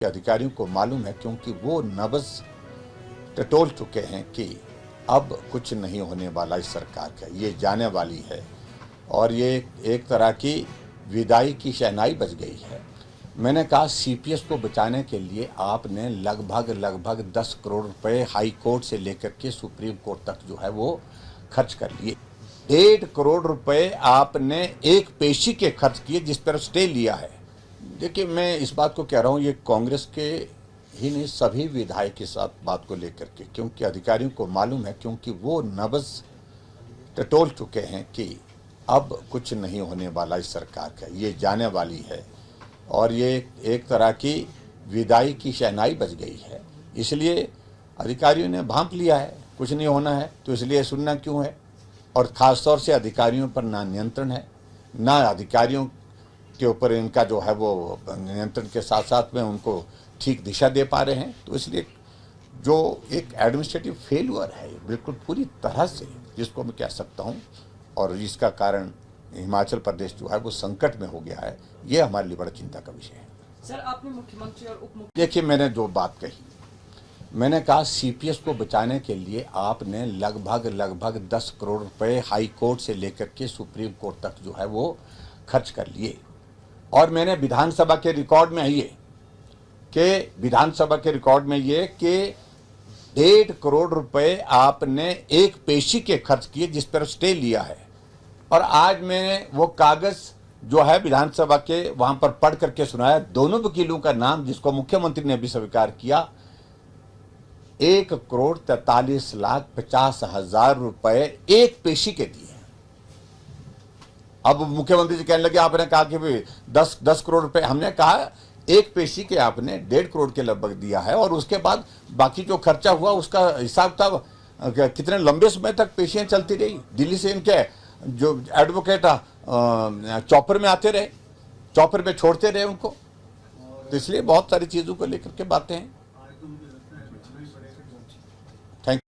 अधिकारियों को मालूम है, क्योंकि वो नब्ज टटोल चुके हैं कि अब कुछ नहीं होने वाला इस सरकार का, ये जाने वाली है और ये एक तरह की विदाई की शहनाई बज गई है। मैंने कहा सीपीएस को बचाने के लिए आपने लगभग 10 करोड़ रुपए हाई कोर्ट से लेकर के सुप्रीम कोर्ट तक जो है वो खर्च कर लिए। 1.5 करोड़ रुपए आपने एक पेशी के खर्च किए जिस पर स्टे लिया है। देखिए, मैं इस बात को कह रहा हूँ, ये कांग्रेस के ही नहीं सभी विधायक के साथ बात को लेकर के, क्योंकि अधिकारियों को मालूम है, क्योंकि वो नब्ज टटोल चुके हैं कि अब कुछ नहीं होने वाला इस सरकार का, ये जाने वाली है और ये एक तरह की विदाई की शहनाई बज गई है। इसलिए अधिकारियों ने भांप लिया है कुछ नहीं होना है, तो इसलिए सुनना क्यों है। और ख़ासतौर से अधिकारियों पर ना नियंत्रण है, ना अधिकारियों के ऊपर इनका जो है वो नियंत्रण के साथ साथ में उनको ठीक दिशा दे पा रहे हैं। तो इसलिए जो एक एडमिनिस्ट्रेटिव फेल्यूर है बिल्कुल पूरी तरह से, जिसको मैं कह सकता हूँ, और इसका कारण हिमाचल प्रदेश जो है वो संकट में हो गया है, ये हमारे लिए बड़ा चिंता का विषय है। सर, आपने मुख्यमंत्री और उप मुख्यमंत्री, देखिए, मैंने जो बात कही, मैंने कहा सीपीएस को बचाने के लिए आपने लगभग 10 करोड़ रुपए हाई कोर्ट से लेकर के सुप्रीम कोर्ट तक जो है वो खर्च कर लिए। और मैंने विधानसभा के रिकॉर्ड में ये कि 1.5 करोड़ रुपए आपने एक पेशी के खर्च किए जिस पर स्टे लिया है। और आज मैंने वो कागज जो है विधानसभा के वहां पर पढ़ करके सुनाया, दोनों वकीलों का नाम जिसको मुख्यमंत्री ने भी स्वीकार किया, 1,43,50,000 रुपए एक पेशी के दिए। अब मुख्यमंत्री जी कहने लगे, आपने कहा कि भाई 10 करोड़ रुपए, हमने कहा एक पेशी के आपने 1.5 करोड़ के लगभग दिया है और उसके बाद बाकी जो खर्चा हुआ उसका हिसाब था कितने लंबे समय तक पेशियां चलती रही। दिल्ली से इनके जो एडवोकेट चॉपर में आते रहे, चॉपर में छोड़ते रहे उनको। तो इसलिए बहुत सारी चीजों को लेकर के बातें हैं।